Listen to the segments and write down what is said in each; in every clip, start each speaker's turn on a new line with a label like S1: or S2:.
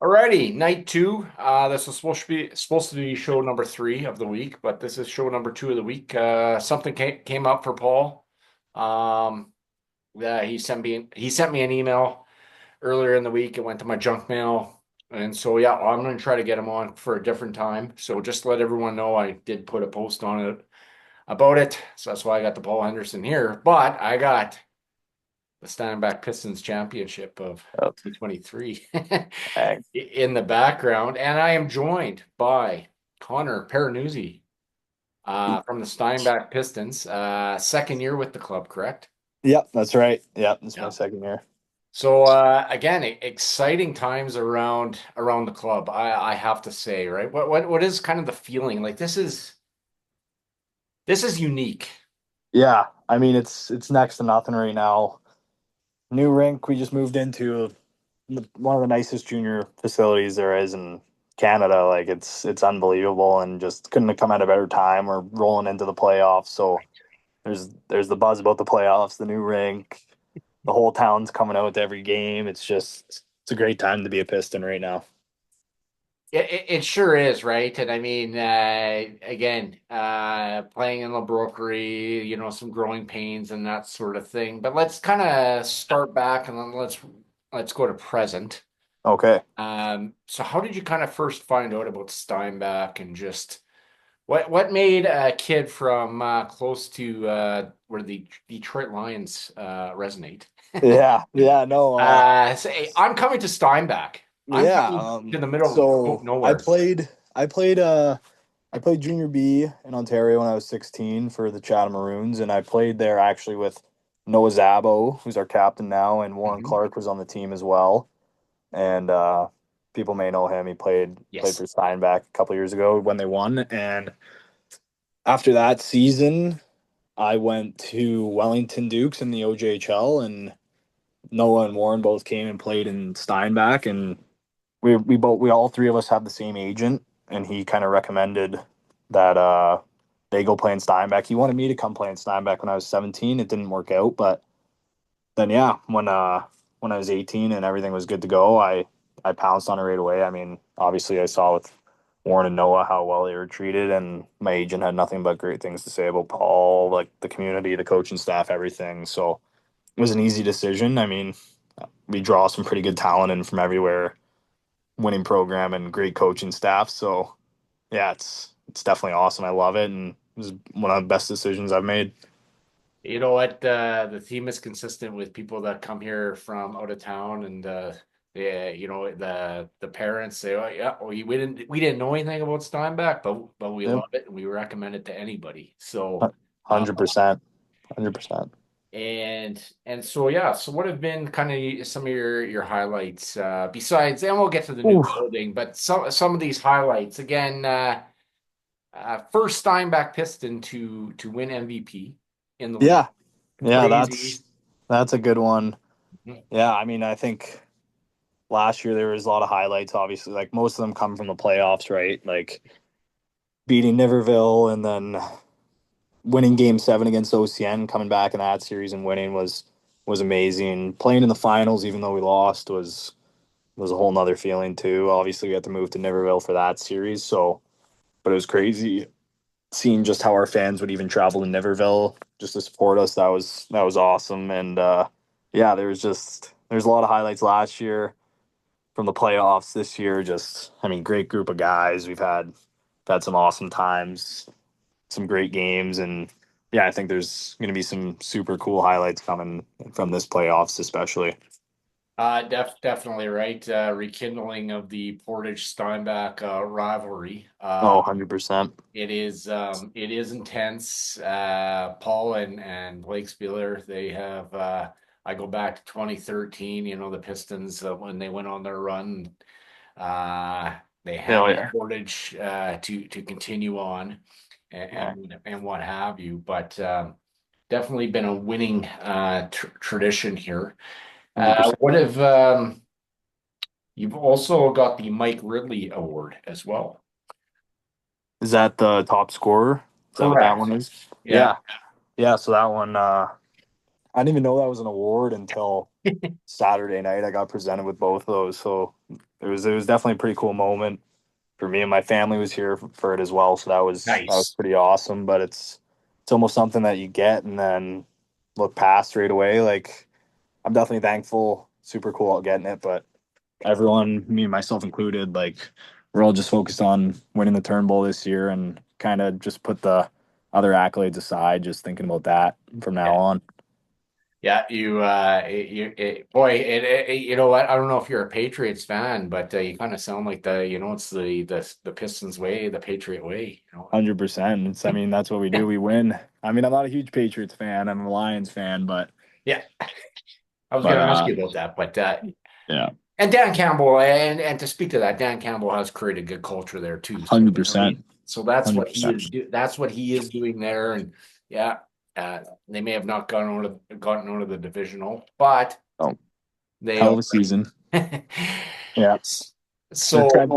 S1: Alrighty, night two. This was supposed to be show number three of the week, but this is show number two of the week. Something came up for Paul. Um, yeah, he sent me an email earlier in the week. It went to my junk mail, and so yeah, I'm going to try to get him on for a different time. So just to let everyone know, I did put a post on it about it. So that's why I got the Paul Henderson here. But I got the Steinbach Pistons championship of
S2: Oh,
S1: 2023
S2: dang.
S1: in the background. And I am joined by Connor Paronuzzi from the Steinbach Pistons. Second year with the club, correct?
S2: Yep, that's right. Yep, this is my
S1: Yeah.
S2: second year.
S1: So again, exciting times around the club. I have to say, right? What is kind of the feeling? Like this is unique.
S2: Yeah, I mean it's next to nothing right now. New rink we just moved into, one of the nicest junior facilities there is in Canada. Like it's unbelievable and just couldn't have come at a better time. We're rolling into the playoffs, so there's the buzz about the playoffs, the new rink, the whole town's coming out to every game. It's a great time to be a Piston right now.
S1: It sure is, right? And I mean, again, playing in the Brokery, some growing pains and that sort of thing. But let's kind of start back and then let's go to present.
S2: Okay.
S1: So how did you kind of first find out about Steinbach and just what made a kid from close to where the Detroit Lions resonate?
S2: Yeah, yeah, no,
S1: Say, I'm coming to Steinbach. I'm
S2: yeah.
S1: coming to the middle of
S2: So
S1: nowhere.
S2: I played junior B in Ontario when I was 16 for the Chatham Maroons, and I played there actually with Noah Zabo, who's our captain now, and Warren
S1: Mhm.
S2: Clark was on the team as well. And people may know him. He played
S1: Yes.
S2: for Steinbach a couple years ago when they won. And after that season, I went to Wellington Dukes in the OJHL, and Noah and Warren both came and played in Steinbach, and we all three of us have the same agent, and he kind of recommended that they go play in Steinbach. He wanted me to come play in Steinbach when I was 17. It didn't work out, but then yeah, when I was 18 and everything was good to go, I pounced on it right away. I mean, obviously I saw with Warren and Noah how well they were treated, and my agent had nothing but great things to say about Paul, like the community, the coaching staff, everything. So it was an easy decision. I mean, we draw some pretty good talent in from everywhere, winning program and great coaching staff. So yeah, it's definitely awesome. I love it, and it was one of the best decisions I've made.
S1: You know what? The theme is consistent with people that come here from out of town, and the parents say, "Oh yeah, we didn't know anything about Steinbach, but we
S2: Yep,
S1: love it and we recommend it to anybody." So,
S2: 100%, 100%.
S1: and so yeah. So what have been kind of some of your highlights besides? And we'll get to the new
S2: Ooh,
S1: building, but some of these highlights again. First Steinbach Piston to win MVP in the league.
S2: yeah, yeah,
S1: Crazy.
S2: that's a good one.
S1: Mhm.
S2: Yeah, I mean, I think last year there was a lot of highlights. Obviously, like most of them come from the playoffs, right? Like beating Niverville and then winning Game 7 against OCN, coming back in that series and winning was amazing. Playing in the finals, even though we lost, was a whole nother feeling too. Obviously, we had to move to Niverville for that series, so but it was crazy seeing just how our fans would even travel to Niverville just to support us. That was awesome, and yeah, there's a lot of highlights last year from the playoffs this year. Just I mean, great group of guys. We've had some awesome times, some great games, and yeah, I think there's going to be some super cool highlights coming from this playoffs, especially.
S1: Definitely right. Rekindling of the Portage Steinbach rivalry.
S2: Oh, 100%.
S1: It is intense. Paul and Blake Spieler, they have I go back to 2013, the Pistons when they went on their run. Uh, they had
S2: Hell yeah.
S1: Portage to continue on
S2: Yeah,
S1: and what have you, but definitely been a winning tradition here.
S2: 100%.
S1: What have You've also got the Mike Ridley Award as well.
S2: Is that the top scorer? Is that what that
S1: Correct.
S2: one is?
S1: Yeah.
S2: Yeah. Yeah, so that one I didn't even know that was an award until Saturday night, I got presented with both of those. So it was definitely a pretty cool moment for me, and my family was here for it as well. So that was
S1: Nice.
S2: pretty awesome. But it's almost something that you get and then look past right away. Like I'm definitely thankful, super cool at getting it, but everyone, me and myself included, like we're all just focused on winning the Turnbull this year and kind of just put the other accolades aside, just thinking about that from now
S1: Yeah.
S2: on.
S1: Yeah, boy, you know what? I don't know if you're a Patriots fan, but you kind of sound like it's the Pistons way, the Patriot way,
S2: 100%. It's, I mean, that's what we do. We win. I mean, I'm not a huge Patriots fan. I'm a Lions fan,
S1: Yeah, I was
S2: but
S1: going to ask you about that, but
S2: yeah,
S1: and Dan Campbell, and to speak to that, Dan Campbell has created good culture there too. So you know what I mean,
S2: 100%.
S1: so that's what he
S2: 100%.
S1: is that's what he is doing there, and yeah, they may have not gotten out of the divisional, but
S2: Oh,
S1: they
S2: hell
S1: are.
S2: of a season. Yeah. They're
S1: So
S2: trying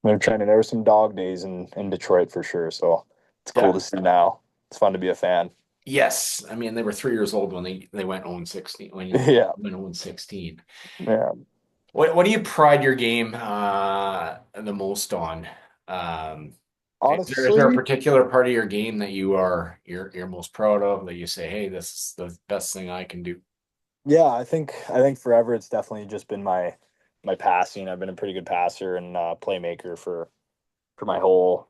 S2: they're trying to, there were some dog days in Detroit for sure. So it's cool
S1: yeah,
S2: to see now. It's fun to be a fan.
S1: yes, I mean they were 3 years old when they went 0-16 when you
S2: Yeah.
S1: went 0-16.
S2: Yeah.
S1: What do you pride your game the most on? Um, is there a
S2: Honestly,
S1: particular part of your game that you're most proud of that you say, hey, this is the best thing I can do?
S2: yeah, I think forever it's definitely just been my passing. I've been a pretty good passer and playmaker for my whole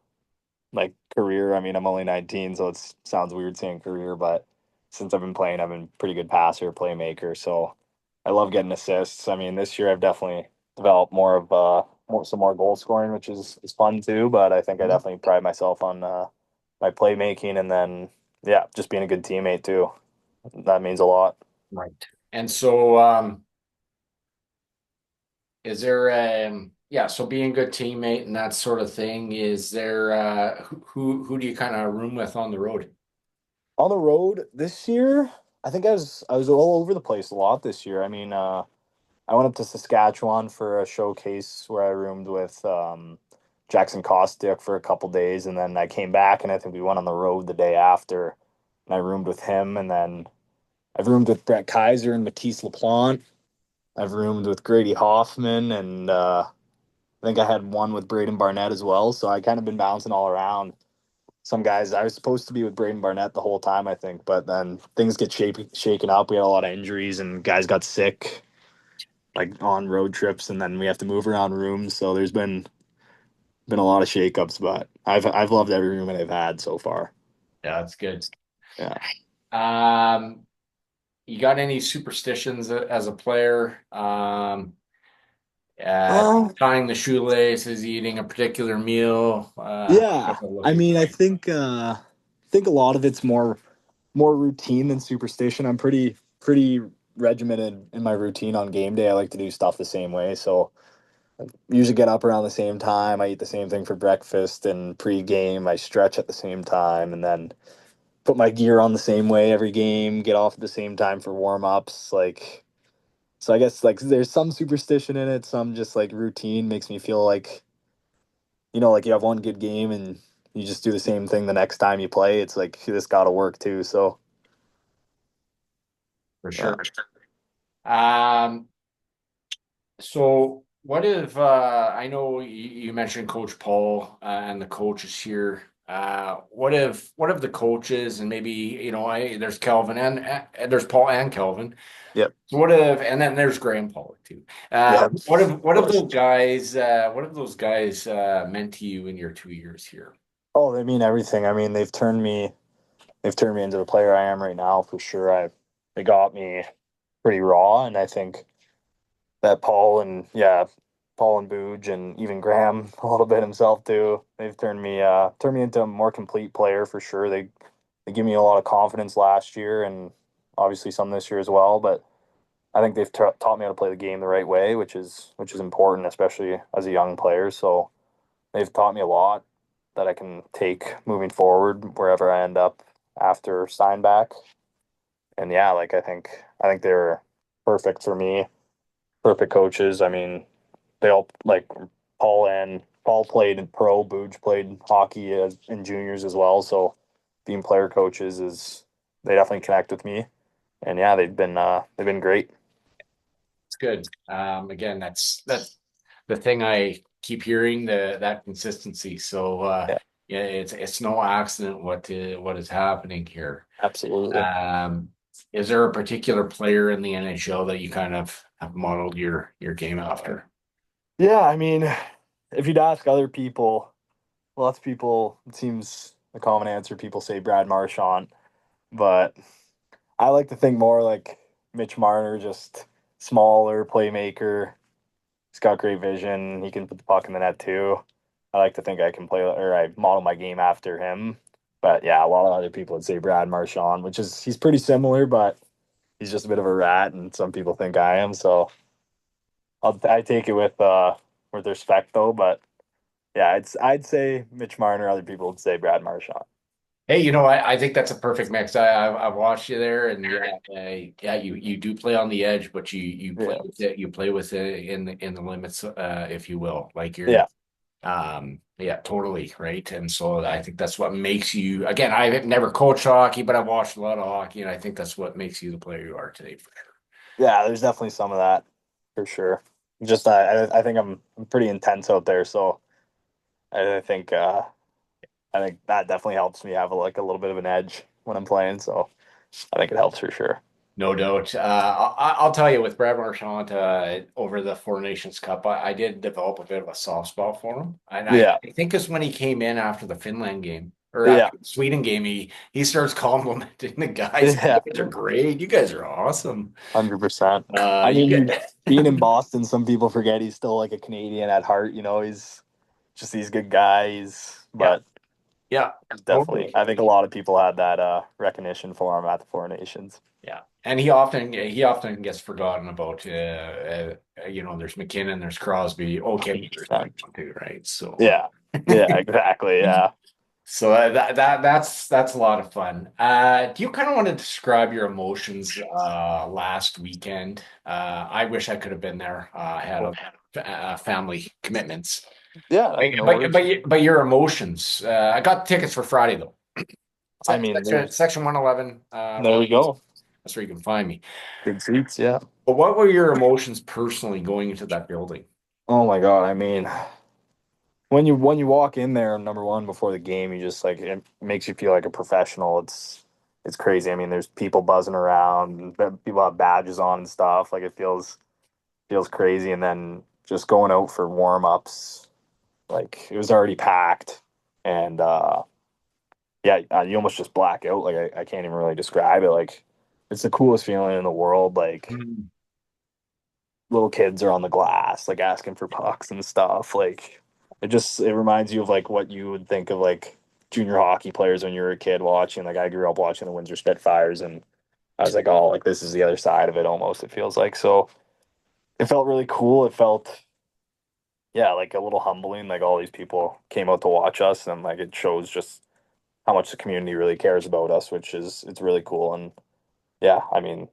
S2: like career. I mean, I'm only 19, so it sounds weird saying career, but since I've been playing, I've been pretty good passer, playmaker. So I love getting assists. I mean, this year I've definitely developed more of some more goal scoring, which is fun too. But I think I
S1: Mhm.
S2: definitely pride myself on my playmaking, and then yeah, just being a good teammate too. That means a lot.
S1: Right. And so, is there, yeah, so being a good teammate and that sort of thing, is there, who do you kind of room with on the road?
S2: On the road this year, I think I was all over the place a lot this year. I mean, I went up to Saskatchewan for a showcase where I roomed with Jackson Kostiuk for a couple days, and then I came back and I think we went on the road the day after, and I roomed with him, and then I've roomed with Brett Kaiser and Matisse Laplante. I've roomed with Grady Hoffman, and I think I had one with Braden Barnett as well. So I kind of been bouncing all around. Some guys I was supposed to be with Braden Barnett the whole time, I think, but then things get shaken up. We had a lot of injuries, and guys got sick like on road trips, and then we have to move around rooms. So there's been a lot of shakeups, but I've loved every room that I've had so far.
S1: Yeah, that's good.
S2: Yeah.
S1: Um, you got any superstitions as a player? Uh,
S2: Uh,
S1: tying the shoelaces, eating a particular meal. How
S2: yeah.
S1: does it look
S2: I
S1: at
S2: mean, I think a lot of it's more routine than superstition. I'm pretty regimented in my routine on game day. I like to do stuff the same way. So I usually get up around the same time. I eat the same thing for breakfast and pre-game. I stretch at the same time and then put my gear on the same way every game, get off at the same time for warm-ups. Like so I guess like there's some superstition in it, some just like routine makes me feel like like you have one good game and you just do the same thing the next time you play. It's like this got to work too. So
S1: for
S2: yeah,
S1: sure. Um, so what if I know you mentioned Coach Paul and the coaches here. What if the coaches and maybe there's Kelvin and there's Paul and Kelvin.
S2: yep,
S1: So what if and then there's Graham Pollock too.
S2: yeah,
S1: What
S2: of
S1: have
S2: course.
S1: those guys meant to you in your 2 years here?
S2: Oh, they mean everything. I mean, they've turned me into the player I am right now for sure. They got me pretty raw, and I think that Paul and Booge and even Graham a little bit himself too. They've turned me into a more complete player for sure. They give me a lot of confidence last year and obviously some this year as well. But I think they've taught me how to play the game the right way, which is important, especially as a young player. So they've taught me a lot that I can take moving forward wherever I end up after Steinbach. And yeah, like I think they're perfect for me, perfect coaches. I mean, they all like Paul played in pro, Booge played hockey in juniors as well. So being player coaches is they definitely connect with me. And yeah, they've been great.
S1: It's good. Again, that's the thing I keep hearing, the that consistency. So
S2: Yeah,
S1: yeah, it's no accident what is happening here.
S2: absolutely.
S1: Um, is there a particular player in the NHL that you kind of have modeled your game after?
S2: Yeah, I mean, if you'd ask other people, lots of people, it seems a common answer. People say Brad Marchand, but I like to think more like Mitch Marner, just smaller playmaker. He's got great vision. He can put the puck in the net too. I like to think I can play or I model my game after him. But yeah, a lot of other people would say Brad Marchand, which is he's pretty similar, but he's just a bit of a rat, and some people think I am. So I take it with respect though. But yeah, I'd say Mitch Marner. Other people would say Brad Marchand.
S1: Hey, I think that's a perfect mix. I've watched you there, and yeah, you do play on the edge, but you play
S2: Yeah,
S1: with it. You play with it in the limits, if you will. Like you're,
S2: yeah,
S1: yeah, totally right. And so I think that's what makes you. Again, I've never coached hockey, but I've watched a lot of hockey, and I think that's what makes you the player you are today. For sure.
S2: yeah. There's definitely some of that for sure. Just I think I'm pretty intense out there, so I think I think that definitely helps me have like a little bit of an edge when I'm playing. So I think it helps for sure.
S1: No doubt. I'll tell you, with Brad Marchand over the Four Nations Cup, I did develop a bit of a soft spot for him, and I
S2: Yeah,
S1: think it's when he came in after the Finland game or
S2: yeah,
S1: after the Sweden game, he starts complimenting the guys. You
S2: yeah.
S1: guys are great. You guys are awesome.
S2: 100%. I
S1: You
S2: mean,
S1: get,
S2: being in Boston, some people forget he's still like a Canadian at heart. You know, he's a good guy.
S1: yeah,
S2: But
S1: yeah,
S2: definitely,
S1: totally.
S2: I think a lot of people had that recognition for him at the Four Nations.
S1: Yeah, and he often gets forgotten about. There's McKinnon, there's Crosby. Okay, there's
S2: 100%.
S1: too, right? So.
S2: Yeah, yeah, exactly. Yeah.
S1: So that's a lot of fun. Do you kind of want to describe your emotions last weekend? I wish I could have been there. I had family commitments,
S2: Yeah, no worries.
S1: but your emotions. I got tickets for Friday though.
S2: I mean,
S1: Section 111.
S2: there we go.
S1: That's where you can find me.
S2: Good seats. Yeah.
S1: But what were your emotions personally going into that building?
S2: Oh my God. I mean, when you walk in there, number one, before the game, you just like it makes you feel like a professional. It's crazy. I mean, there's people buzzing around, people have badges on and stuff. Like it feels crazy. And then just going out for warm ups, like it was already packed, and yeah, you almost just black out. Like I can't even really describe it. Like it's the coolest feeling in the world. Like
S1: Mm.
S2: little kids are on the glass, like asking for pucks and stuff. Like it reminds you of like what you would think of like junior hockey players when you were a kid watching. Like I grew up watching the Windsor Spitfires, and I was like, oh, like this is the other side of it almost. It feels like so. It felt really cool. It felt yeah, like a little humbling. Like all these people came out to watch us, and like it shows just how much the community really cares about us, which is it's really cool. And yeah, I mean,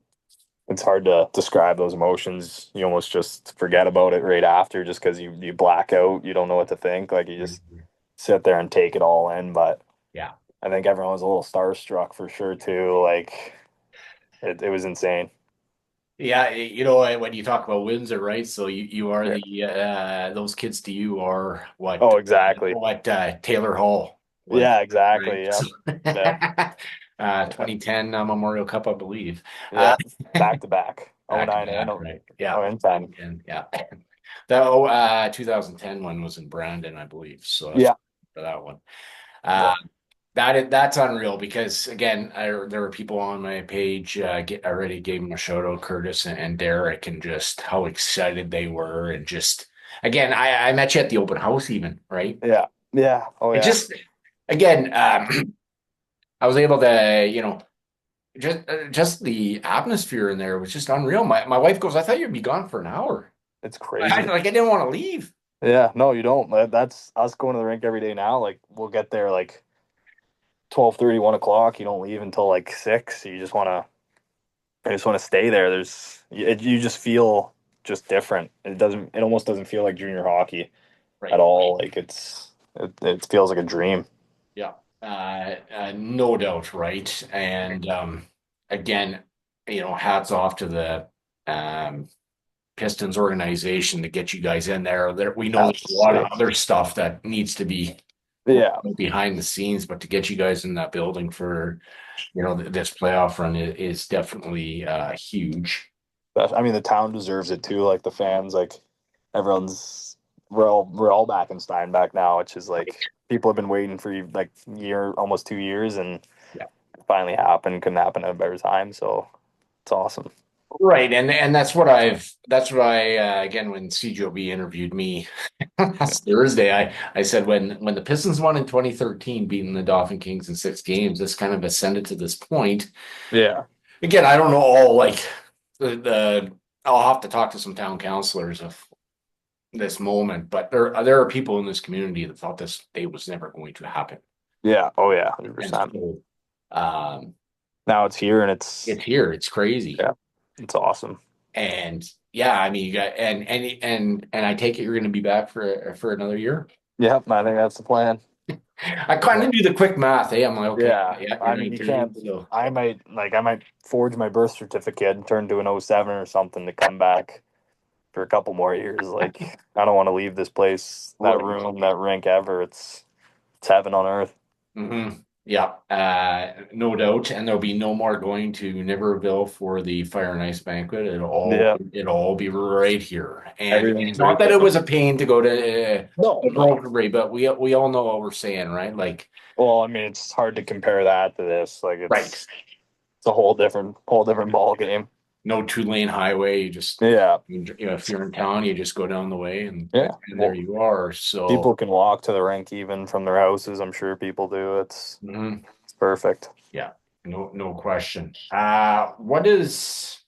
S2: it's hard to describe those emotions. You almost just forget about it right after just because you black out. You don't know what to think. Like you just sit there and take it all in. But
S1: Yeah.
S2: I think everyone was a little starstruck for sure too. Like it was insane.
S1: Yeah, when you talk about Windsor, right? So you are
S2: Yeah.
S1: the those kids to you are
S2: Oh, exactly.
S1: what Taylor Hall was,
S2: Yeah,
S1: right?
S2: exactly.
S1: So,
S2: Yep. Yep. Yep.
S1: 2010 Memorial Cup, I believe.
S2: Yep. Back to back. Oh
S1: Back to
S2: nine and
S1: back,
S2: oh,
S1: right? Yeah,
S2: oh and 10.
S1: 2010, yeah. The 2010 one was in Brandon, I believe. So that's
S2: Yeah.
S1: for that one. Uh,
S2: Yeah.
S1: that's unreal because again, there were people on my page already gave them a shout out, Curtis and Derek, and just how excited they were, and just again, I met you at the open house, even right.
S2: Yeah. Yeah. Oh
S1: It
S2: yeah.
S1: just again, I was able to, just the atmosphere in there was just unreal. My wife goes, I thought you'd be gone for an hour.
S2: It's
S1: I
S2: crazy.
S1: like I didn't want to leave.
S2: Yeah, no, you don't. That's us going to the rink every day now. Like we'll get there like 12:30, 1 o'clock. You don't leave until like 6. You just want to stay there. You just feel just different. It almost doesn't feel like junior hockey at
S1: Right.
S2: all. Like it feels like a dream.
S1: Yeah, no doubt, right? And again, hats off to the um, Pistons organization to get you guys in there. We know there's a lot of
S2: Absolutely.
S1: other stuff that needs to be
S2: Yeah.
S1: behind the scenes, but to get you guys in that building for this playoff run is definitely huge.
S2: I mean, the town deserves it too. Like the fans, like everyone's we're all back in Steinbach now, which is like people have been waiting for like year, almost 2 years, and
S1: Yeah.
S2: it finally happened. Couldn't happen at a better time, so it's awesome.
S1: Right, and that's what I again when CJOB interviewed me last Thursday, I said when the Pistons won in 2013, beating the Dolphin Kings in 6 games, this kind of ascended to this point.
S2: Yeah,
S1: Again, I don't know all like the I'll have to talk to some town councilors of this moment, but there are people in this community that thought this day was never going to happen.
S2: yeah, oh yeah,
S1: And
S2: 100%.
S1: so um
S2: Now it's here, and it's
S1: it's here, it's crazy.
S2: yeah, it's awesome.
S1: And yeah, I mean you got and I take it you're gonna be back for another year.
S2: Yep, I think that's the plan.
S1: I kind of do the quick math, I'm like, okay,
S2: Yeah,
S1: yeah, you're
S2: I mean, you
S1: 19,
S2: can't.
S1: so
S2: I might forge my birth certificate and turn to an '07 or something to come back for a couple more years. Like, I don't want to leave this place, that
S1: right.
S2: room, that rink ever. It's heaven on earth.
S1: Yeah, no doubt. And there'll be no more going to Niverville for the Fire and Ice banquet.
S2: Yeah,
S1: It'll all be right here. And
S2: everything's
S1: not
S2: right
S1: that
S2: there.
S1: it was a pain to go to
S2: No, no.
S1: Broken, but we all know what we're saying, right? Like,
S2: Well, I mean, it's hard to compare that to this. Like,
S1: right.
S2: it's a whole different ball game.
S1: No 2-lane highway.
S2: Yeah,
S1: If you're in town, you just go down the way
S2: yeah.
S1: and there
S2: Well,
S1: you are. So,
S2: people can walk to the rink even from their houses. I'm sure people do.
S1: mhm,
S2: It's perfect.
S1: yeah, no question. What does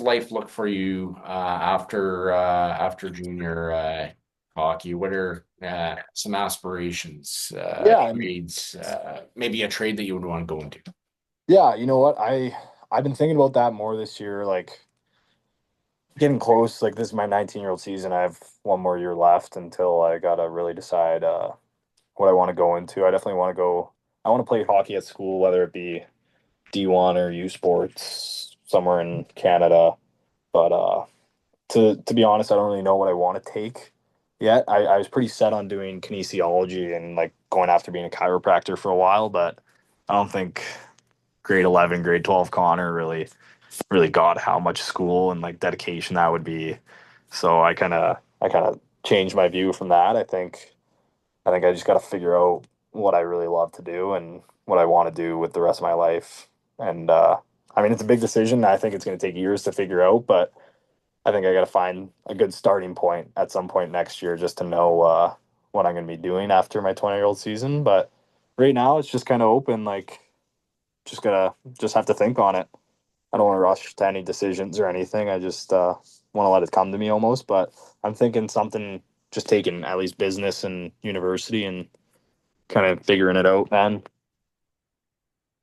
S1: life look for you after junior hockey? What are some aspirations,
S2: Yeah, I mean,
S1: trades, maybe a trade that you would want to go into?
S2: yeah. You know what? I've been thinking about that more this year. Like getting close. Like this is my 19-year-old season. I have one more year left until I gotta really decide what I want to go into. I definitely want to go. I want to play hockey at school, whether it be D1 or U Sports somewhere in Canada. But to be honest, I don't really know what I want to take yet. I was pretty set on doing kinesiology and like going after being a chiropractor for a while, but I don't think grade 11, grade 12 Connor really got how much school and like dedication that would be. So I kind of changed my view from that. I think I just got to figure out what I really love to do and what I want to do with the rest of my life. And I mean, it's a big decision. I think it's going to take years to figure out, but I think I got to find a good starting point at some point next year just to know what I'm going to be doing after my 20-year-old season. But right now, it's just kind of open. Like, just have to think on it. I don't want to rush to any decisions or anything. I just want to let it come to me almost. But I'm thinking something, just taking at least business and university and kind of figuring it out then.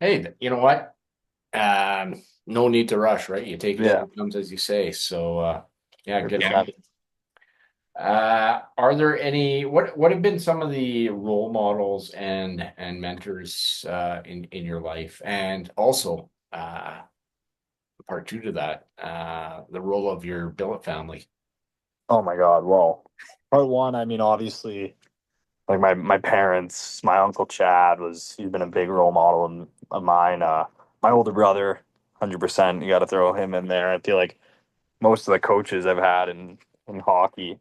S1: Hey, you know what? No need to rush, right? You take it as
S2: Yeah.
S1: it comes, as you say. So, yeah, good on
S2: 100%.
S1: you. Are there any what have been some of the role models and mentors in your life, and also part two to that, the role of your billet family?
S2: Oh my God. Well, part one, I mean, obviously, like my parents, my uncle Chad he's been a big role model of mine. My older brother, 100%, you got to throw him in there. I feel like most of the coaches I've had in hockey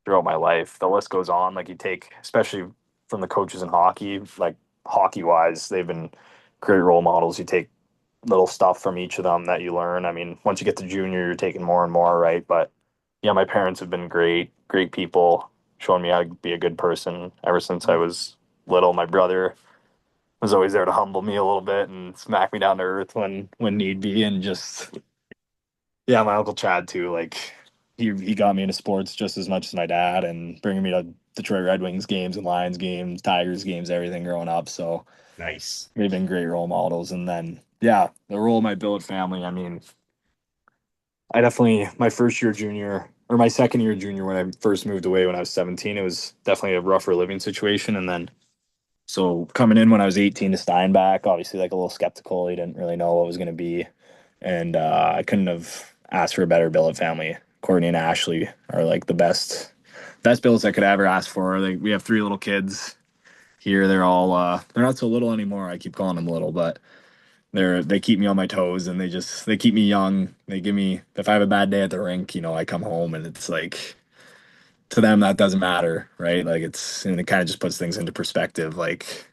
S2: throughout my life, the list goes on. Like you take, especially from the coaches in hockey, like hockey wise, they've been great role models. You take little stuff from each of them that you learn. I mean, once you get to junior, you're taking more and more, right? But yeah, my parents have been great people, showing me how to be a good person ever since I was little. My brother was always there to humble me a little bit and smack me down to earth when need be, and just yeah, my uncle Chad too. Like he got me into sports just as much as my dad, and bringing me to Detroit Red Wings games and Lions games, Tigers games, everything growing up. So
S1: Nice.
S2: they've been great role models. And then yeah, the role of my billet family. I mean, I definitely my first year junior or my second year junior when I first moved away when I was 17, it was definitely a rougher living situation. And then so coming in when I was 18 to Steinbach, obviously like a little skeptical. He didn't really know what was going to be, and I couldn't have ask for a better billet family. Courtney and Ashley are like the best billets I could ever ask for. Like we have three little kids here. They're all they're not so little anymore. I keep calling them little, but they keep me on my toes and they keep me young. They give me if I have a bad day at the rink, I come home and it's like to them that doesn't matter, right? Like and it kind of just puts things into perspective. Like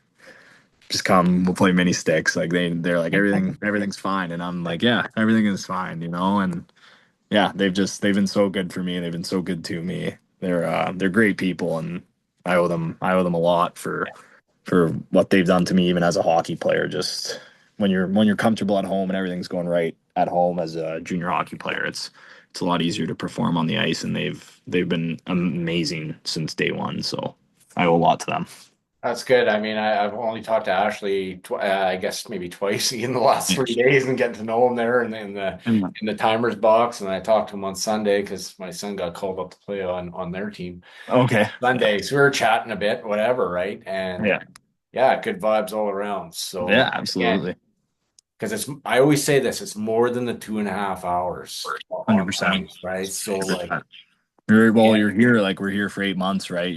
S2: just come, we'll play mini sticks. Like they're like everything's fine, and I'm like yeah, everything is fine, and yeah, they've been so good for me. They've been so good to me. They're great people, and I owe them a lot for what they've done to me, even as a hockey player. Just when you're comfortable at home and everything's going right at home as a junior hockey player, it's a lot easier to perform on the ice, and they've been amazing since day one. So I owe a lot to them.
S1: That's good. I mean, I've only talked to Ashley, I guess maybe twice in the last 3 days, and getting to know him there
S2: And
S1: in the timers box. And I talked to him on Sunday because my son got called up to play on their team
S2: okay, yeah,
S1: Sunday. So we were chatting a bit, whatever, right? And
S2: yeah,
S1: yeah, good vibes all around.
S2: yeah,
S1: So again,
S2: absolutely,
S1: because I always say this, it's more than the 2.5 hours
S2: hundred
S1: on the
S2: percent.
S1: ice, right? So like,
S2: Well,
S1: yeah,
S2: you're here, like we're here for 8 months, right?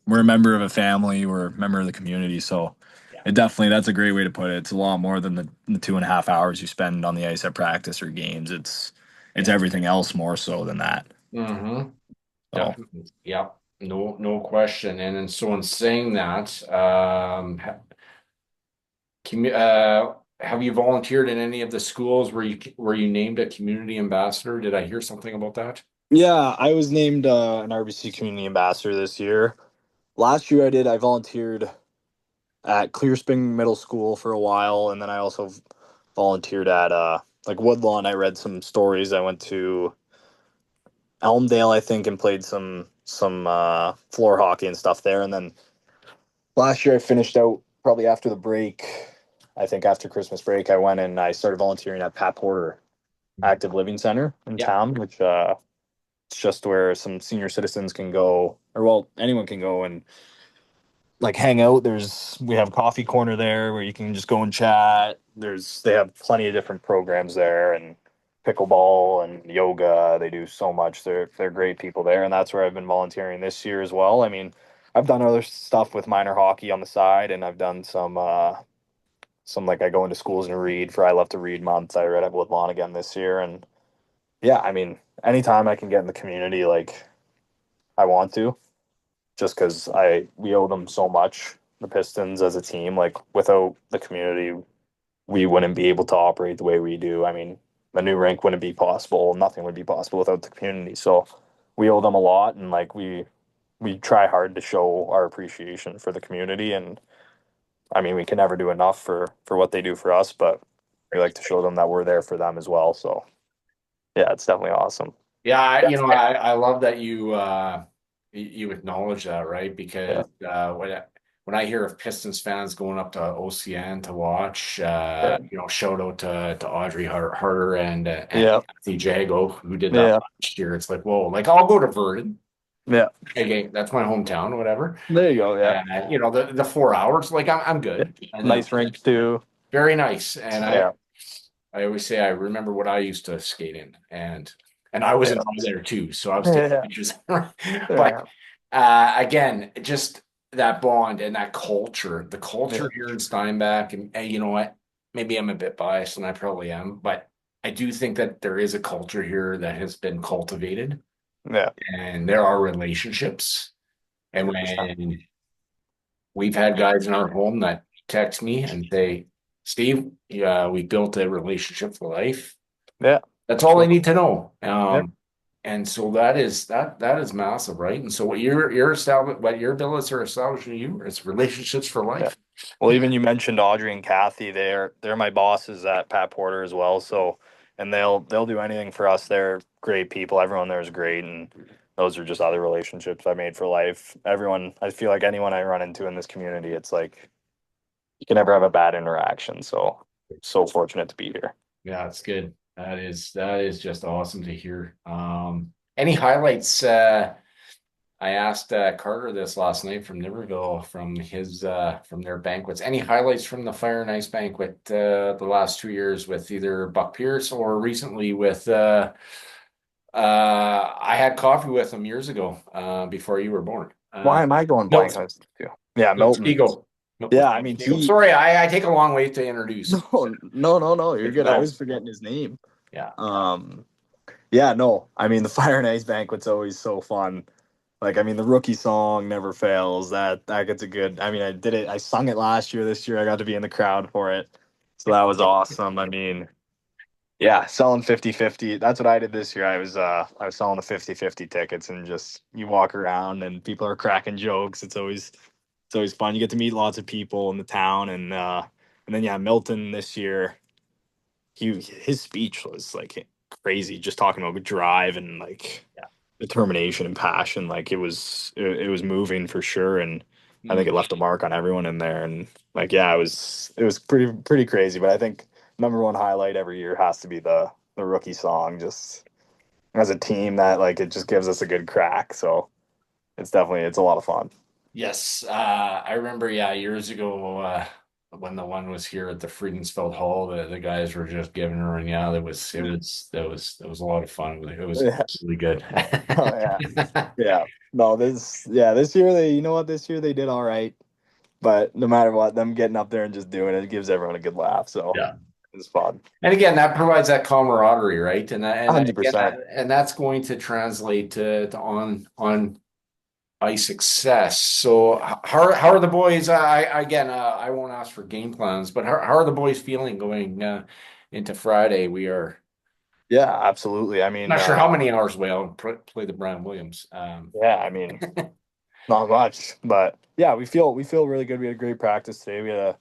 S2: We're a member of a family, we're a member of the community, so
S1: yeah.
S2: it definitely that's a great way to put it. It's a lot more than the 2.5 hours you spend on the ice at practice or games. It's
S1: Yeah.
S2: everything else more so than that.
S1: Mm-hmm.
S2: So
S1: Definitely. Yeah. No question. And then so in saying that, have you volunteered in any of the schools where you named a community ambassador? Did I hear something about that?
S2: yeah, I was named an RBC community ambassador this year. Last year I volunteered at Clear Spring Middle School for a while, and then I also volunteered at like Woodlawn. I read some stories. I went to Elmdale, I think, and played some floor hockey and stuff there. And then last year I finished out probably after the break. I think after Christmas break, I went and I started volunteering at Pat Porter Active Living Center in
S1: Yeah.
S2: town, which it's just where some senior citizens can go, or well, anyone can go and like hang out. We have coffee corner there where you can just go and chat. They have plenty of different programs there and pickleball and yoga. They do so much. They're great people there, and that's where I've been volunteering this year as well. I mean, I've done other stuff with minor hockey on the side, and I've done some like I go into schools and read for I Love to Read month. I read at Woodlawn again this year, and yeah, I mean, anytime I can get in the community, like I want to just because I we owe them so much. The Pistons as a team, like without the community, we wouldn't be able to operate the way we do. I mean, the new rink wouldn't be possible. Nothing would be possible without the community. So we owe them a lot, and like we try hard to show our appreciation for the community. And I mean, we can never do enough for what they do for us, but we like to show them that we're there for them as well. So yeah, it's definitely awesome.
S1: Yeah,
S2: Yeah,
S1: I love that you acknowledge that, right?
S2: yeah,
S1: Because when I hear of Pistons fans going up to OCN to watch,
S2: yeah,
S1: shout out to Audrey Harder and
S2: yeah,
S1: Anthony Jago who did that
S2: yeah,
S1: last year. It's like, whoa, like I'll go to Verdon.
S2: yeah.
S1: Okay, that's my hometown, whatever.
S2: There you go. Yeah.
S1: And the 4 hours, like I'm
S2: Yeah.
S1: good. And then
S2: Nice rink too.
S1: very nice. And
S2: Yeah.
S1: I always say I remember what I used to skate in, and I was in
S2: Yeah.
S1: there too, so I was taking
S2: Yeah.
S1: pictures. But
S2: Yeah.
S1: again, just that bond and that culture, the
S2: Yeah.
S1: culture here in Steinbach, and you know what? Maybe I'm a bit biased, and I probably am, but I do think that there is a culture here that has been cultivated,
S2: Yeah.
S1: and there are relationships. And
S2: 100%.
S1: when we've had guys in our home that text me and say, Steve, yeah, we built a relationship for life.
S2: Yeah.
S1: That's all I
S2: Absolutely.
S1: need to know.
S2: Yeah.
S1: And so that is massive, right? And so what you're establishing, what your billets are establishing you, it's relationships for
S2: Yeah.
S1: life.
S2: Well, even you mentioned Audrey and Kathy. They're my bosses at Pat Porter as well. So, and they'll do anything for us. They're great people. Everyone there is great, and those are just other relationships I made for life. Everyone, I feel like anyone I run into in this community, it's like you can never have a bad interaction. So fortunate to be here.
S1: Yeah, it's good. That is just awesome to hear. Any highlights I asked Carter this last night from Niverville from their banquets. Any highlights from the Fire and Ice banquet the last 2 years with either Buck Pierce or recently with I had coffee with him years ago before you were born.
S2: Why am I going blank
S1: Milt
S2: on this too? Yeah,
S1: Milt
S2: Milton.
S1: Spiegel.
S2: Yeah, I mean
S1: Spiegel.
S2: he.
S1: Sorry, I take a long way to introduce.
S2: No. You're
S1: It's
S2: good. I
S1: Milt.
S2: was forgetting his name.
S1: Yeah.
S2: Um, yeah, no. I mean the Fire and Ice banquet's always so fun. Like, I mean, the rookie song never fails. That gets a good. I mean, I did it. I sung it last year. This year, I got to be in the crowd for it, so that was awesome. I mean, yeah, selling 50-50. That's what I did this year. I was selling the 50-50 tickets, and just you walk around and people are cracking jokes. It's always fun. You get to meet lots of people in the town, and then yeah, Milton this year. His speech was like crazy, just talking about drive and like
S1: Yeah.
S2: determination and passion. Like it was moving for sure, and I think
S1: Mm.
S2: it left a mark on everyone in there. And like yeah, it was pretty crazy. But I think number one highlight every year has to be the rookie song. Just as a team, that like it just gives us a good crack. So it's a lot of fun.
S1: Yes, I remember. Yeah, years ago, when the one was here at the Friedensfeld Hall, the guys were just giving her, and yeah, that was a lot of fun. It was
S2: Yeah.
S1: really good.
S2: Oh yeah. Yeah. No, this year they you know what this year they did all right. But no matter what, them getting up there and just doing it gives everyone a good laugh. So
S1: Yeah,
S2: it's fun.
S1: and again, that provides that camaraderie, right? Again,
S2: 100%.
S1: that's going to translate to on ice success. So how are the boys? Again, I won't ask for game plans, but how are the boys feeling going into Friday? We are
S2: Yeah, absolutely. I mean,
S1: not sure how many hours away I'll play the Brian Williams.
S2: yeah, I mean, not much, but yeah, we feel really good. We had a great practice today.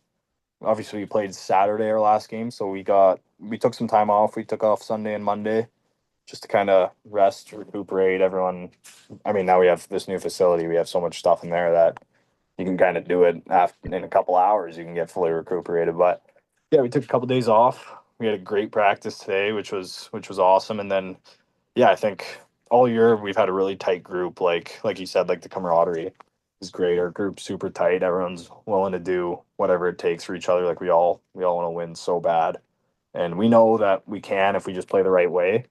S2: Obviously we played Saturday our last game, so we took some time off. We took off Sunday and Monday just to kind of rest, recuperate. Everyone, I mean, now we have this new facility. We have so much stuff in there that you can kind of do it after in a couple hours. You can get fully recuperated. But yeah, we took a couple days off. We had a great practice today, which was awesome. And then yeah, I think all year we've had a really tight group. Like you said, like the camaraderie is great. Our group's super tight. Everyone's willing to do whatever it takes for each other. Like we all want to win so bad, and we know that we can if we just play the right way.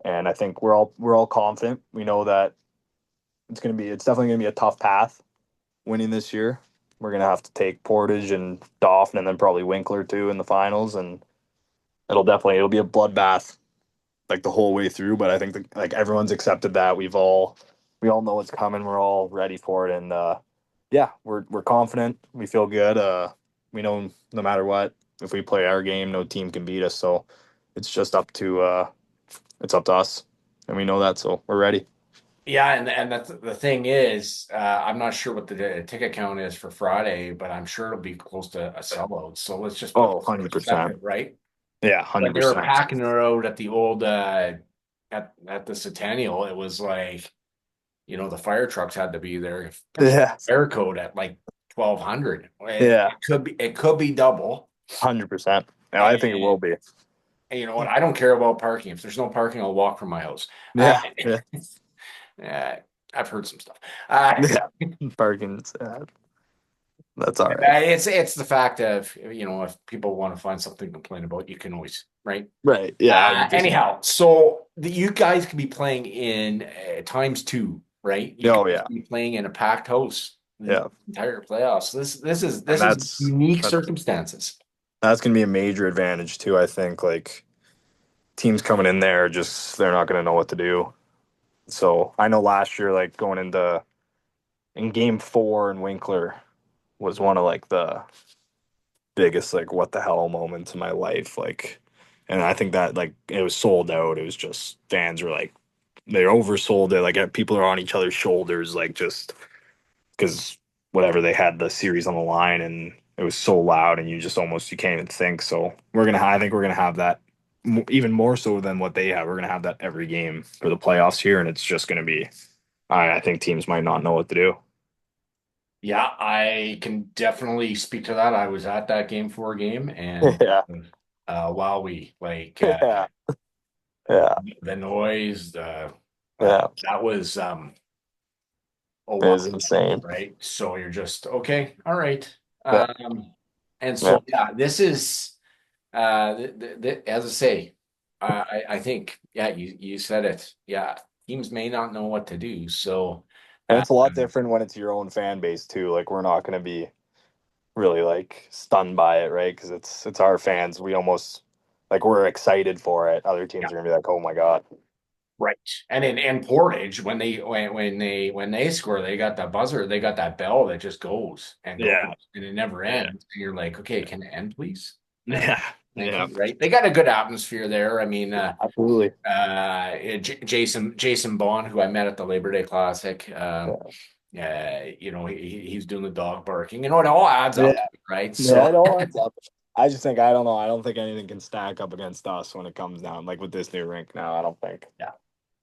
S2: And I think we're all confident. We know that it's definitely gonna be a tough path winning this year. We're gonna have to take Portage and Dauphin and then probably Winkler too in the finals, and it'll be a bloodbath like the whole way through. But I think like everyone's accepted that. We all know what's coming. We're all ready for it, and yeah, we're confident. We feel good. We know no matter what, if we play our game, no team can beat us. So it's just up to us, and we know that. So we're ready.
S1: Yeah, and that's the thing is, I'm not sure what the ticket count is for Friday, but I'm sure it'll be close to a sellout. So let's just put
S2: Oh,
S1: this in
S2: 100%.
S1: perspective, right?
S2: Yeah,
S1: When they were
S2: 100%.
S1: packing her out at the old at the Centennial, it was like, the fire trucks had to be there.
S2: Yeah,
S1: Fire code at like 1,200.
S2: yeah,
S1: It could be double.
S2: 100%. Yeah, I think it will
S1: And
S2: be.
S1: you know what? I don't care about parking. If there's no parking, I'll walk from my house.
S2: Yeah, yeah,
S1: Uh, I've heard some stuff. Uh,
S2: yeah. Parking's that's all right.
S1: it's the fact of, if people want to find something to complain about, you can always, right?
S2: Right. Yeah, 100%.
S1: Anyhow, so you guys could be playing in times two, right? You could
S2: Oh yeah,
S1: be playing in a packed house the
S2: yeah.
S1: entire playoffs. This is
S2: And
S1: this is
S2: that's
S1: unique
S2: that's
S1: circumstances.
S2: that's gonna be a major advantage too. I think like teams coming in there just they're not gonna know what to do. So I know last year, like going in game four in Winkler was one of like the biggest like what the hell moments in my life. Like, and I think that like it was sold out. It was just fans were like they're oversold. It like people are on each other's shoulders, like just because whatever they had the series on the line, and it was so loud, and you can't even think. So I think we're gonna have that even more so than what they have. We're gonna have that every game for the playoffs here, and it's just gonna be. I think teams might not know what to do.
S1: Yeah, I can definitely speak to that. I was at that game four game, and
S2: Yeah,
S1: wow, we like
S2: yeah, yeah,
S1: the noise,
S2: yeah.
S1: that was oh
S2: It
S1: wow,
S2: is insane.
S1: right? So you're just okay, all right.
S2: Yeah,
S1: And
S2: yeah.
S1: so yeah, this is as I say, I think yeah, you said it. Yeah, teams may not know what to do. So
S2: And
S1: uh,
S2: it's a lot different when it's your own fan base too. Like we're not going to be really like stunned by it, right? Because it's our fans. We almost like we're excited for it. Other
S1: yeah,
S2: teams are gonna be like, "Oh my god!"
S1: right. And in Portage, when they score, they got that buzzer, they got that bell that just goes and goes,
S2: Yeah,
S1: and it never
S2: yeah,
S1: ends. And you're like, okay, can it end, please? And
S2: yeah,
S1: thank
S2: yeah.
S1: you. Right? They got a good atmosphere there. I mean,
S2: Absolutely.
S1: Jason Bond, who I met at the Labor Day Classic,
S2: Yeah,
S1: he's doing the dog barking. You know, it all adds up,
S2: yeah,
S1: right?
S2: yeah.
S1: So
S2: It all adds up. I just think I don't know. I don't think anything can stack up against us when it comes down. Like with this new rink now, I don't think
S1: yeah,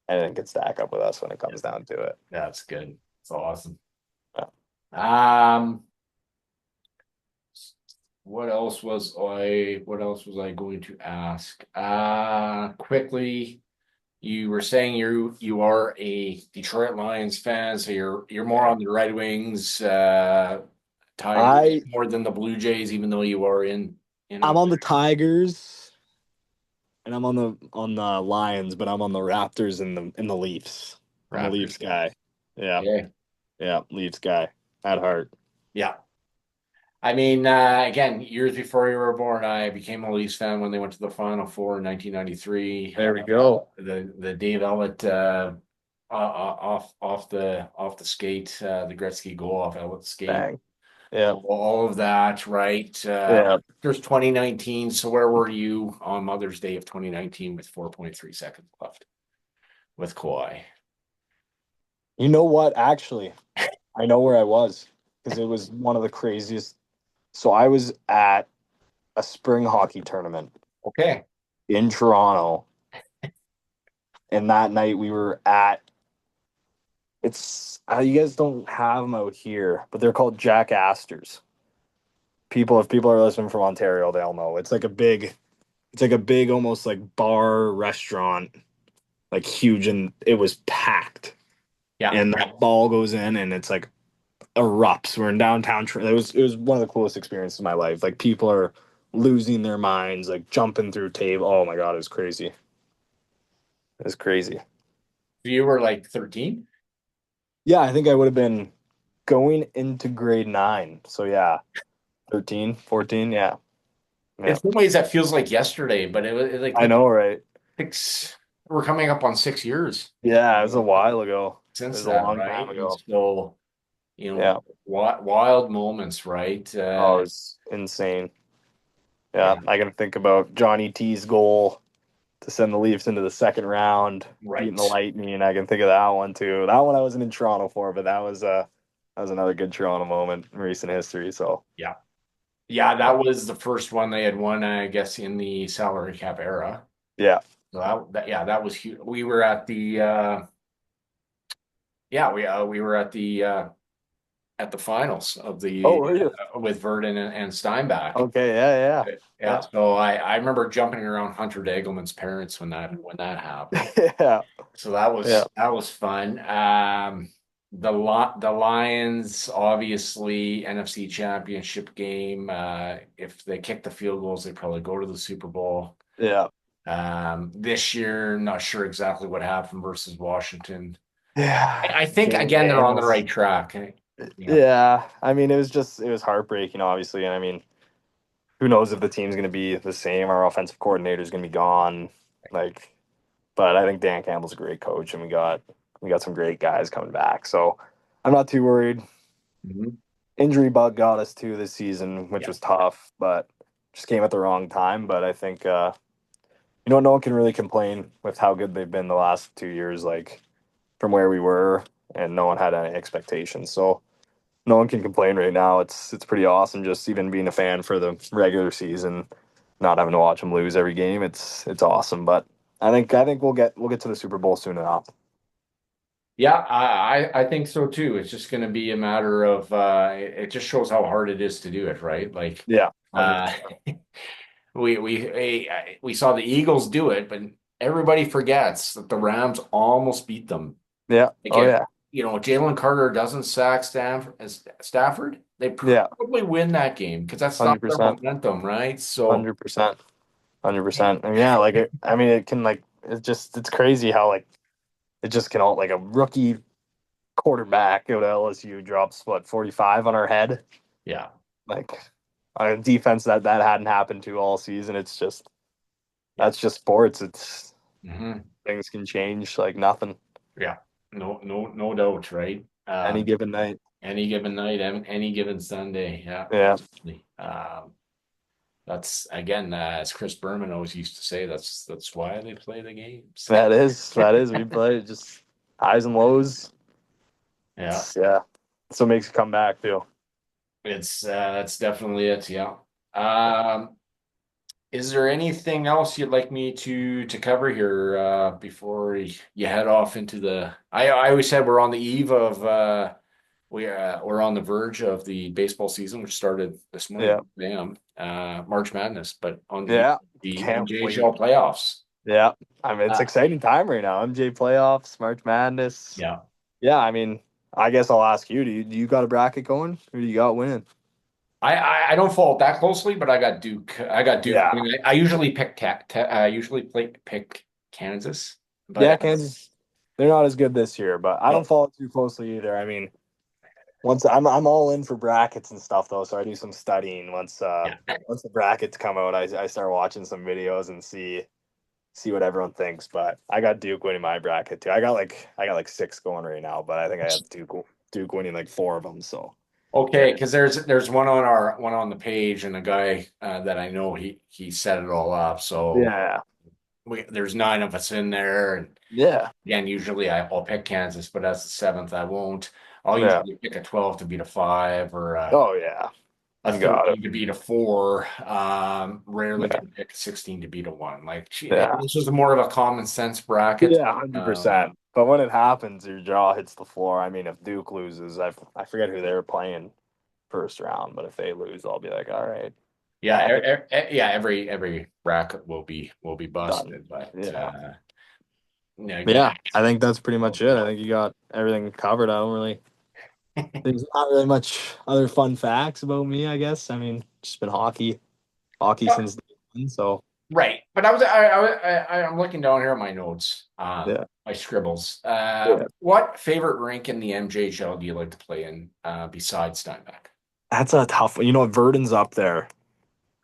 S2: anything can stack up with us when it
S1: yeah,
S2: comes down to it.
S1: that's good. It's awesome.
S2: Yeah.
S1: Um, what else was I going to ask? Quickly, you were saying you are a Detroit Lions fan, so you're more on the Red Wings, Tigers
S2: I
S1: more than the Blue Jays, even though you are in
S2: I'm
S1: them.
S2: on the Tigers and I'm on the Lions, but I'm on the Raptors and the Leafs. I'm a
S1: Raptors.
S2: Leafs guy. Yeah,
S1: Yeah.
S2: yeah, Leafs guy at heart.
S1: Yeah. I mean, again, years before you were born, I became a Leafs fan when they went to the Final Four in 1993.
S2: There we go.
S1: The Dave Ellett off the skate, the Gretzky goal off Ellett skate,
S2: Bang. Yeah,
S1: all of that, right?
S2: yeah.
S1: There's 2019. So where were you on Mother's Day of 2019 with 4.3 seconds left with Kawhi?
S2: You know what? Actually, I know where I was because it was one of the craziest. So I was at a spring hockey tournament
S1: Okay.
S2: in Toronto, and that night we were at. It's you guys don't have them out here, but they're called Jack Astor's. People, if people are listening from Ontario, they'll know. It's like a big, almost like bar restaurant, like huge, and it was packed.
S1: Yeah.
S2: And that ball goes in, and it's like erupts. We're in downtown. It was one of the coolest experiences of my life. Like people are losing their minds, like jumping through table. Oh my god, it was crazy. It was crazy.
S1: You were like 13.
S2: Yeah, I think I would have been going into grade 9. So yeah, 13, 14. Yeah,
S1: In
S2: yeah.
S1: some ways, that feels like yesterday, but like
S2: I know, right?
S1: six, we're coming up on 6 years
S2: Yeah, it was a while ago. It
S1: since
S2: was a
S1: that,
S2: long time
S1: right? And
S2: ago.
S1: so,
S2: Yeah.
S1: wild moments, right?
S2: Oh, it was insane.
S1: Yeah,
S2: Yeah, I can think about Johnny T's goal to send the Leafs into the second round, beating the
S1: right.
S2: Lightning. I can think of that one too. That one I wasn't in Toronto for, but that was another good Toronto moment in recent history. So
S1: Yeah. Yeah, that was the first one they had won, I guess, in the salary cap era.
S2: yeah.
S1: So yeah, that was huge. We were at the we were at the finals of
S2: Oh,
S1: the
S2: were you?
S1: with Verdun and Steinbach.
S2: Okay, yeah,
S1: Yeah, so I remember jumping around Hunter Dagelman's parents when that happened.
S2: yeah, yeah,
S1: So
S2: yeah,
S1: that was fun. The Lions obviously NFC Championship game. If they kick the field goals, they probably go to the Super Bowl.
S2: yeah,
S1: This year, not sure exactly what happened versus Washington.
S2: yeah.
S1: I think
S2: Jane
S1: again they're on the
S2: Daniels.
S1: right track. Yeah,
S2: Yeah, I mean, it was heartbreaking, obviously, and I mean, who knows if the team's going to be the same? Our offensive coordinator is going to be gone, like, but I think Dan Campbell's a great coach, and we got some great guys coming back, so I'm not too worried.
S1: Mhm.
S2: Injury bug got us too this season, which
S1: Yeah,
S2: was tough, but just came at the wrong time. But I think no one can really complain with how good they've been the last 2 years, like from where we were, and no one had any expectations. So no one can complain right now. It's pretty awesome just even being a fan for the regular season, not having to watch them lose every game. It's awesome. But I think we'll get to the Super Bowl soon enough.
S1: yeah, I think so too. It's just going to be a matter of it just shows how hard it is to do it, right? Like
S2: Yeah,
S1: uh,
S2: 100%.
S1: we saw the Eagles do it, but everybody forgets that the Rams almost beat them.
S2: Yeah.
S1: Like
S2: Oh yeah.
S1: Jalen Carter doesn't sack Stafford, they
S2: Yeah,
S1: probably win that game because that stopped their
S2: 100%,
S1: momentum, right? So
S2: 100%, 100%. And yeah, like I mean, it can like it's crazy how like it just can all like a rookie quarterback out of LSU drops what 45 on our head,
S1: yeah,
S2: like on a defense that hadn't happened to all season. It's just
S1: yeah,
S2: that's just sports. It's
S1: hmm
S2: things can change like nothing
S1: yeah. No doubt, right?
S2: any given night.
S1: Any given night, any given Sunday, yeah,
S2: Yeah,
S1: absolutely. That's again, as Chris Berman always used to say, that's why they play the games.
S2: that is we play just highs and lows.
S1: Yeah,
S2: Yeah, that's what makes it come back too.
S1: it's that's definitely it. Yeah. Um, is there anything else you'd like me to cover here before you head off into the? I always said we're on the eve of we're on the verge of the baseball season, which started this
S2: Yeah,
S1: morning, bam, March Madness, but on the
S2: yeah,
S1: the
S2: can't wait.
S1: MJHL playoffs.
S2: Yeah, I mean it's
S1: Uh,
S2: exciting time right now. MJ playoffs, March Madness.
S1: yeah.
S2: Yeah, I mean, I guess I'll ask you. Do you got a bracket going? Who do you got winning?
S1: I don't follow it that closely, but I got Duke. I got Duke.
S2: Yeah,
S1: I usually I usually pick Kansas, but
S2: yeah, Kansas. They're not as good this year, but I
S1: no,
S2: don't follow it too closely either. I mean, once I'm all in for brackets and stuff though, so I do some studying.
S1: yeah.
S2: Once the brackets come out, I start watching some videos and see what everyone thinks. But I got Duke winning my bracket too. I got like six going right now, but I think I have Duke winning like four of them. So yeah,
S1: Okay, because there's one on the page, and a guy that I know he set it all up. So
S2: yeah,
S1: there's nine of us in there, and
S2: yeah,
S1: again, usually I'll pick Kansas, but as the seventh, I won't. I'll
S2: yeah.
S1: usually pick a 12 to beat a five or
S2: Oh yeah,
S1: a
S2: you got it.
S1: 13 to beat a four. Rarely
S2: Yeah,
S1: can pick 16 to beat a one. Like
S2: yeah,
S1: this was more of a common sense bracket.
S2: yeah, 100%. But when it happens, your jaw hits the floor. I mean, if Duke loses, I forget who they were playing first round, but if they lose, I'll be like, all right,
S1: Yeah,
S2: back it
S1: yeah. Every bracket will be
S2: done.
S1: busted, but
S2: Yeah.
S1: yeah,
S2: Yeah, I think that's pretty much it. I think you got everything covered. I don't really, there's not really much other fun facts about me, I guess. I mean, just been hockey since day one. So,
S1: right. But I'm looking down here at my notes,
S2: yeah.
S1: my scribbles.
S2: Yeah.
S1: What favorite rink in the MJHL do you like to play in besides Steinbach?
S2: That's a tough one. You know what? Verdon's up there.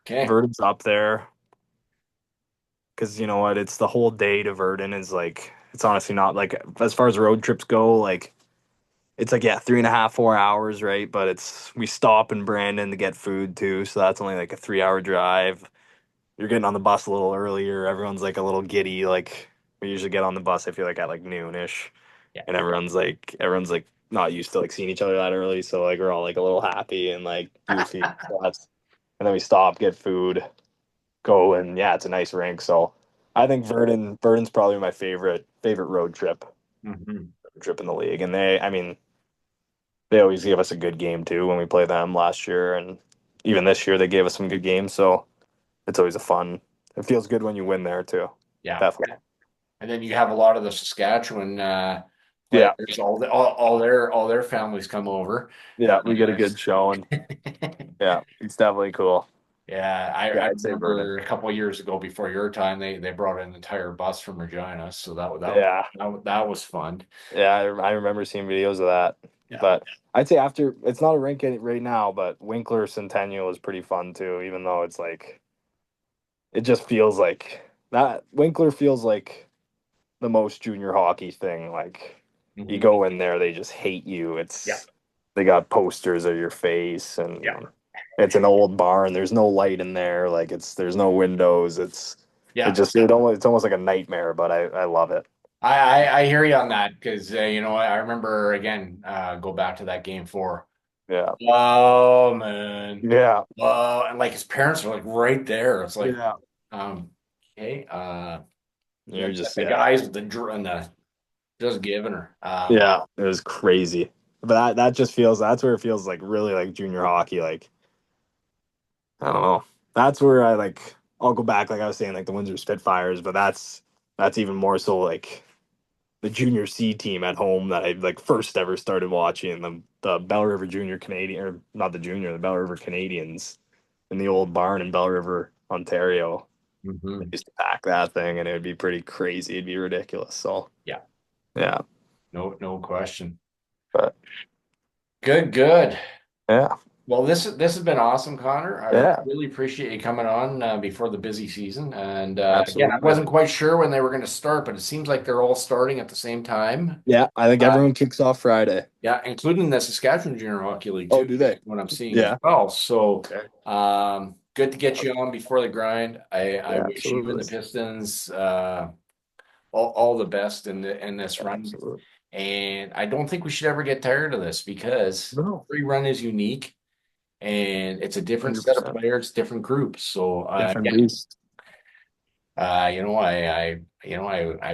S1: Okay.
S2: Verdon's up there because you know what? It's the whole day to Verdon is like, it's honestly not like, as far as road trips go, like, it's like, yeah, 3.5, 4 hours, right? But we stop in Brandon to get food too. So that's only like a 3 hour drive. You're getting on the bus a little earlier. Everyone's like a little giddy. Like we usually get on the bus, I feel like at like noonish,
S1: Yeah.
S2: and everyone's like not used to like seeing each other that early. So like we're all like a little happy and like goofy. So and then we stop, get food, go, and yeah, it's a nice rink. So I think Verdon's probably my favorite
S1: Mhm.
S2: road trip in the league. And I mean, they always give us a good game too when we play them last year, and even this year they gave us some good games. So it's always a fun. It feels good when you win there too.
S1: Yeah.
S2: Definitely.
S1: And then you have a lot of the Saskatchewan
S2: Yeah,
S1: players, all their families come over.
S2: yeah, we get a good show, and yeah, it's definitely cool.
S1: Yeah,
S2: Yeah,
S1: I
S2: I'd say Vernon.
S1: remember a couple of years ago before your time, they brought an entire bus from Regina, so
S2: Yeah,
S1: that was fun.
S2: yeah, I remember seeing videos of that.
S1: Yeah.
S2: But I'd say after it's not a rink right now, but Winkler Centennial is pretty fun too. Even though it's like it just feels like that Winkler feels like the most junior hockey thing. Like you
S1: Mhm.
S2: go in there, they just hate you.
S1: Yeah.
S2: They got posters of your face,
S1: Yeah.
S2: and it's an old barn. There's no light in there. Like there's no windows.
S1: Yeah.
S2: It's almost like a nightmare, but I love it.
S1: I hear you on that because I remember again go back to that game four.
S2: Yeah,
S1: Oh man.
S2: yeah,
S1: And like his parents are like right there. It's like,
S2: yeah.
S1: um, okay,
S2: You're just
S1: the
S2: yeah,
S1: guys with the and the just giving her.
S2: yeah. It was crazy, but that just feels that's where it feels like really like junior hockey. Like I don't know. That's where I like. I'll go back, like I was saying, like the Windsor Spitfires, but that's even more so like the junior C team at home that I like first ever started watching, the Bell River Junior Canadian, or not the junior, the Bell River Canadians in the old barn in Bell River, Ontario. They
S1: Hmm.
S2: used to pack that thing and it would be pretty crazy. It'd be ridiculous. So
S1: Yeah,
S2: yeah.
S1: no question.
S2: But
S1: Good, good.
S2: yeah.
S1: Well, this has been awesome, Connor. I
S2: Yeah.
S1: really appreciate you coming on before the busy season. And again, I
S2: Absolutely.
S1: wasn't quite sure when they were going to start, but it seems like they're all starting at the same time.
S2: Yeah. I think
S1: Uh,
S2: everyone kicks off Friday.
S1: yeah, including the Saskatchewan Junior Hockey League
S2: Oh,
S1: too,
S2: do they?
S1: what I'm seeing as
S2: Yeah.
S1: well. So
S2: Okay.
S1: good to get you on before the grind. I
S2: Yeah,
S1: wish you and
S2: absolutely.
S1: the Pistons all the best in this run.
S2: Absolutely.
S1: And I don't think we should ever get tired of this because
S2: No.
S1: every run is unique and it's a different set of
S2: 100%.
S1: players, different groups. So
S2: Different
S1: yeah,
S2: beast.
S1: I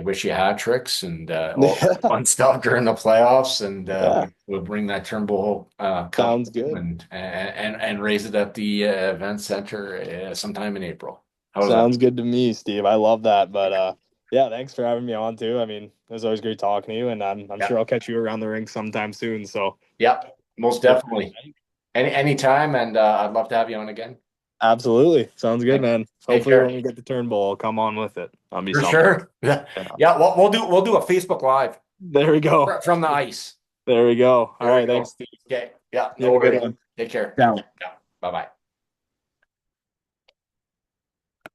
S1: wish you hat tricks and all that
S2: Yeah.
S1: fun stuff during the playoffs, and
S2: Yeah.
S1: we'll bring that Turnbull Cup
S2: Sounds
S1: home
S2: good.
S1: and raise it at the event center sometime in April. How's that?
S2: Sounds good to me, Steve. I love that. But yeah, thanks for having me on too. I mean, it was always great talking to you, and I'm
S1: Yeah,
S2: sure I'll catch you around the rink sometime soon. So
S1: yeah, most
S2: yeah,
S1: definitely. Anytime, and I'd love to have you on again.
S2: absolutely. Sounds good,
S1: Thanks.
S2: man.
S1: Take
S2: Hopefully when
S1: care.
S2: we get the turnbull, I'll come on with it. I'll be
S1: For
S2: something.
S1: sure. Yeah,
S2: Yeah.
S1: yeah. We'll do a Facebook Live
S2: There we go.
S1: from the ice.
S2: There we go. All
S1: There we
S2: right, thanks,
S1: go.
S2: Steve.
S1: Okay. Yeah.
S2: You
S1: No
S2: have a good
S1: worries.
S2: one.
S1: Take care.
S2: Ciao.
S1: Yeah. Bye bye.